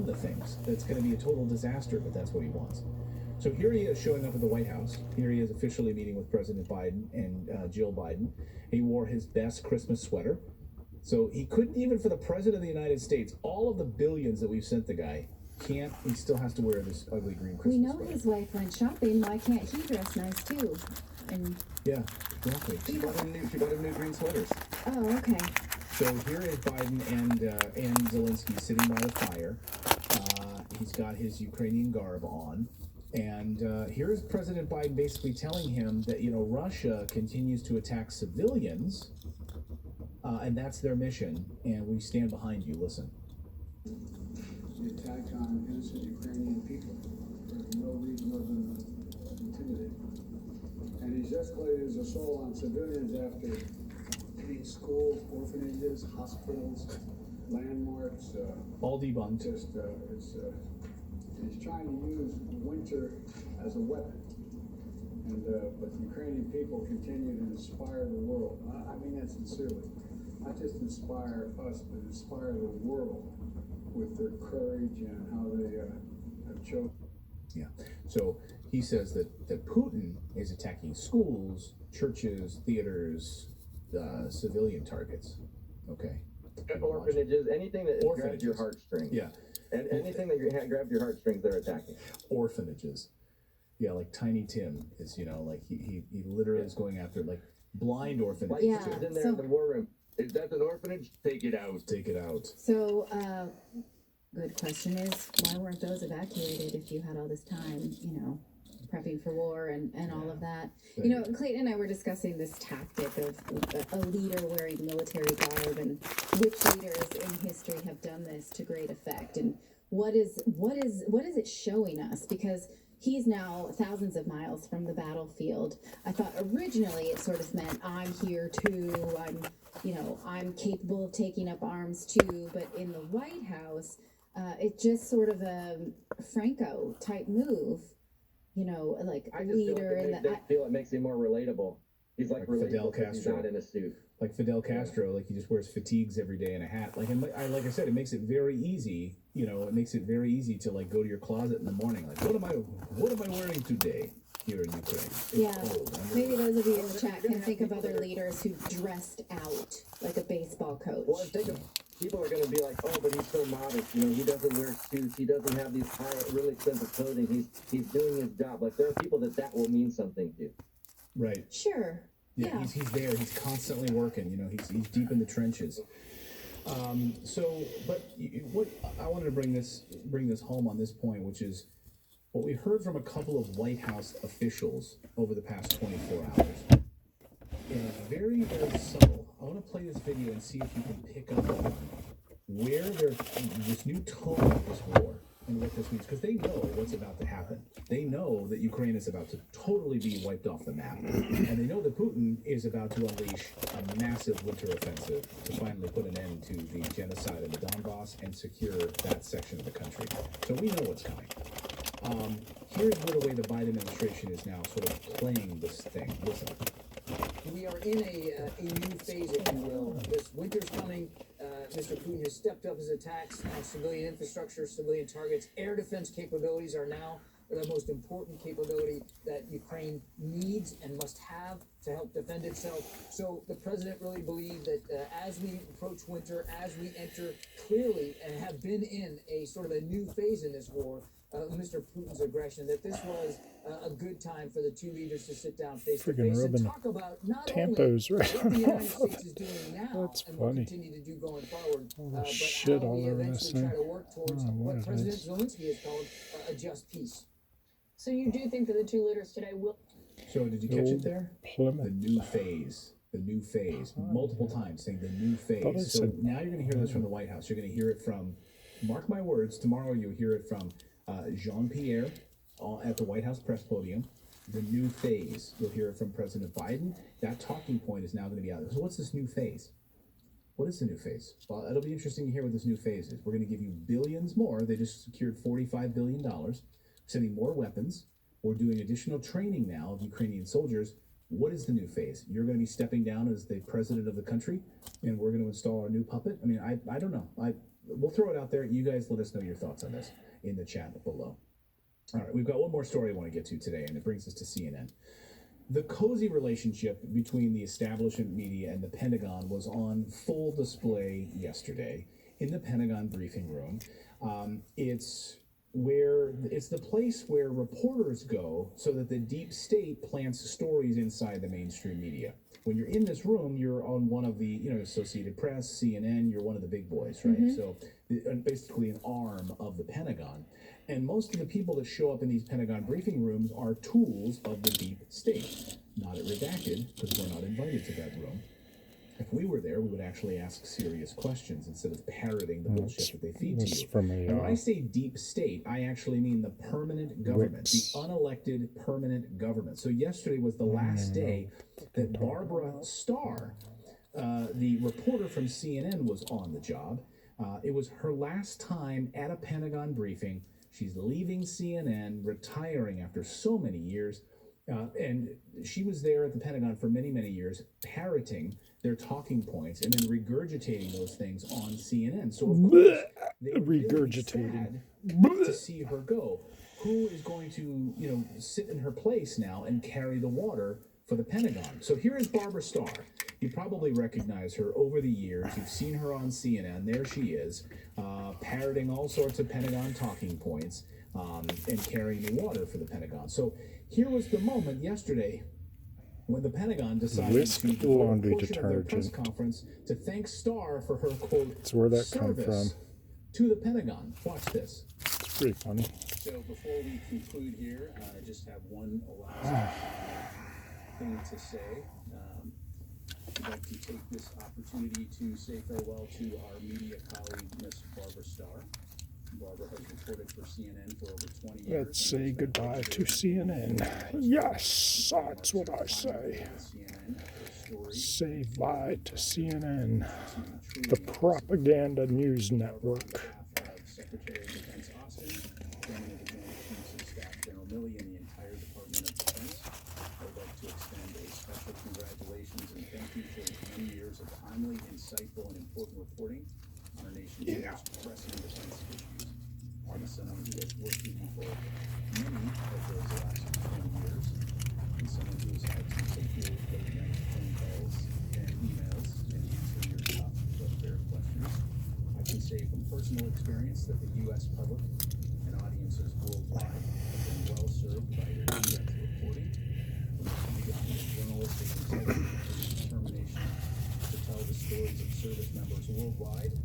done the things. That's going to be a total disaster, but that's what he wants. So here he is showing up at the White House. Here he is officially meeting with President Biden and Jill Biden. He wore his best Christmas sweater. So he couldn't even, for the President of the United States, all of the billions that we've sent the guy, he still has to wear this ugly green Christmas We know sweater. his wife went shopping. Why can't he dress nice too? And yeah, exactly. She got him new green sweaters. oh, okay. So here is Biden and Zelensky sitting by the fire. He's got his Ukrainian garb on. And here's President Biden basically telling him that, Russia continues to attack civilians, and that's their mission, and we stand behind you. Listen. The attack on innocent Ukrainian people for no reason other than intimidate. And he's escalated his assault on civilians after hitting schools, orphanages, hospitals, landmarks. All debunked. He's trying to use winter as a weapon. And but the Ukrainian people continue to inspire the world. I mean that sincerely. Not just inspire us, but inspire the world with their courage and how they have chosen. Yeah. So he says that Putin is attacking schools, churches, theaters, civilian targets. Okay. Orphanages, anything that grabs your heartstrings. Yeah. And anything that grabs your heartstrings, they're attacking. Orphanages. Yeah, like Tiny Tim is, like he literally is going after like blind orphanages. Yeah. He's in there in the war room. If that's an orphanage, take it out. Take it out. So, good question is, why weren't those evacuated if you had all this time, prepping for war and all of that? Clayton and I were discussing this tactic of a leader wearing military garb and which leaders in history have done this to great effect. And what is it showing us? Because he's now thousands of miles from the battlefield. I thought originally it sort of meant I'm here too. I'm capable of taking up arms too. But in the White House, it's just sort of a Franco type move. Like a leader. I feel it makes him more relatable. He's like Fidel Castro. He's not in a suit. Like Fidel Castro, like he just wears fatigues every day and a hat. Like I said, it makes it very easy. It makes it very easy to like go to your closet in the morning. Like, what am I wearing today here in Ukraine? It's cold. Maybe those of you in the chat can think of other leaders who dressed out like a baseball coach. Well, people are going to be like, oh, but he's so modest. He doesn't wear suits. He doesn't have these really expensive clothing. He's doing his job. Like there are people that will mean something to. Right. Sure. Yeah. He's there. He's constantly working. He's deep in the trenches. But what I wanted to bring this home on this point, which is what we heard from a couple of White House officials over the past 24 hours. And it's very, very subtle. I want to play this video and see if you can pick up on where there's this new tone of this war and what this means, because they know what's about to happen. They know that Ukraine is about to totally be wiped off the map, and they know that Putin is about to unleash a massive winter offensive to finally put an end to the genocide in the Donbass and secure that section of the country. So we know what's coming. Here's the way the Biden administration is now sort of playing this thing. Listen. We are in a new phase, if you will. This winter's coming. Mr. Putin has stepped up his attacks on civilian infrastructure, civilian targets. Air defense capabilities are now the most important capability that Ukraine needs and must have to help defend itself. So the president really believed that as we approach winter, as we enter clearly and have been in a sort of a new phase in this war, Mr. Putin's aggression, that this was a good time for the two leaders to sit down face to face and talk about not tampos only right what the United States is doing now That's and funny. will continue to do going forward, but shit how all we over this eventually try thing. to work towards what President Zelensky has called a just peace. So you do think that the two leaders today will... So did you catch it there? Plymouth. The new phase. The new phase. Multiple times saying the new phase. So now you're going to hear this from the White House. You're going to hear it from, mark my words, tomorrow you'll hear it from Jean-Pierre at the White House press podium. The new phase. You'll hear it from President Biden. That talking point is now going to be out. So what's this new phase? What is the new phase? Well, it'll be interesting to hear what this new phase is. We're going to give you billions more. They just secured $45 billion, sending more weapons. We're doing additional training now of Ukrainian soldiers. What is the new phase? You're going to be stepping down as the president of the country, and we're going to install our new puppet? I mean, I don't know. we'll throw it out there. You guys let us know your thoughts on this in the chat below. All right, we've got one more story I want to get to today, and it brings us to CNN. The cozy relationship between the establishment media and the Pentagon was on full display yesterday in the Pentagon briefing room. It's the place where reporters go so that the deep state plants stories inside the mainstream media. When you're in this room, you're on one of the, Associated Press, CNN, you're one of the big boys, right? So basically an arm of the Pentagon. And most of the people that show up in these Pentagon briefing rooms are tools of the deep state. Not at Redacted, because we're not invited to that room. If we were there, we would actually ask serious questions instead of parroting the bullshit that they feed to you. And when I say deep state, I actually mean the permanent government, the unelected permanent government. So yesterday was the last day that Barbara Starr, the reporter from CNN, was on the job. It was her last time at a Pentagon briefing. She's leaving CNN, retiring after so many years. And she was there at the Pentagon for many, many years, parroting their talking points and then regurgitating those things on CNN. So, of course, they were really sad to see her go. Who is going to, sit in her place now and carry the water for the Pentagon? So here is Barbara Starr. You probably recognize her over the years. You've seen her on CNN. There she is, parroting all sorts of Pentagon talking points and carrying the water for the Pentagon. So here was the moment yesterday when the Pentagon decided Wisk to do a laundry portion of their press detergent. conference to thank Starr for her, quote, That's where that come service from. to the Pentagon. Watch this. It's pretty funny. So before we conclude here, I just have one last thing to say. I'd like to take this opportunity to say farewell to our media colleague, Miss Barbara Starr. Barbara has reported for CNN for over 20 years. Let's say goodbye to CNN. Yes, that's what I say. Say bye to CNN, the propaganda news network. Secretary of Defense Austin, Chairman of the Joint Chiefs of Staff General Milley, and the entire Department of Defense. I would like to extend a special congratulations and thank you for many years of timely, insightful, and important reporting on our nation's most pressing defense issues. And someone who has worked with you for many of those last 20 years, and someone who has had to take your late night phone calls and emails and answer your tough but fair questions. I can say from personal experience that the U.S. public and audiences worldwide have been well served by your in-depth reporting, from the journalistic integrity and determination to tell the stories of service members worldwide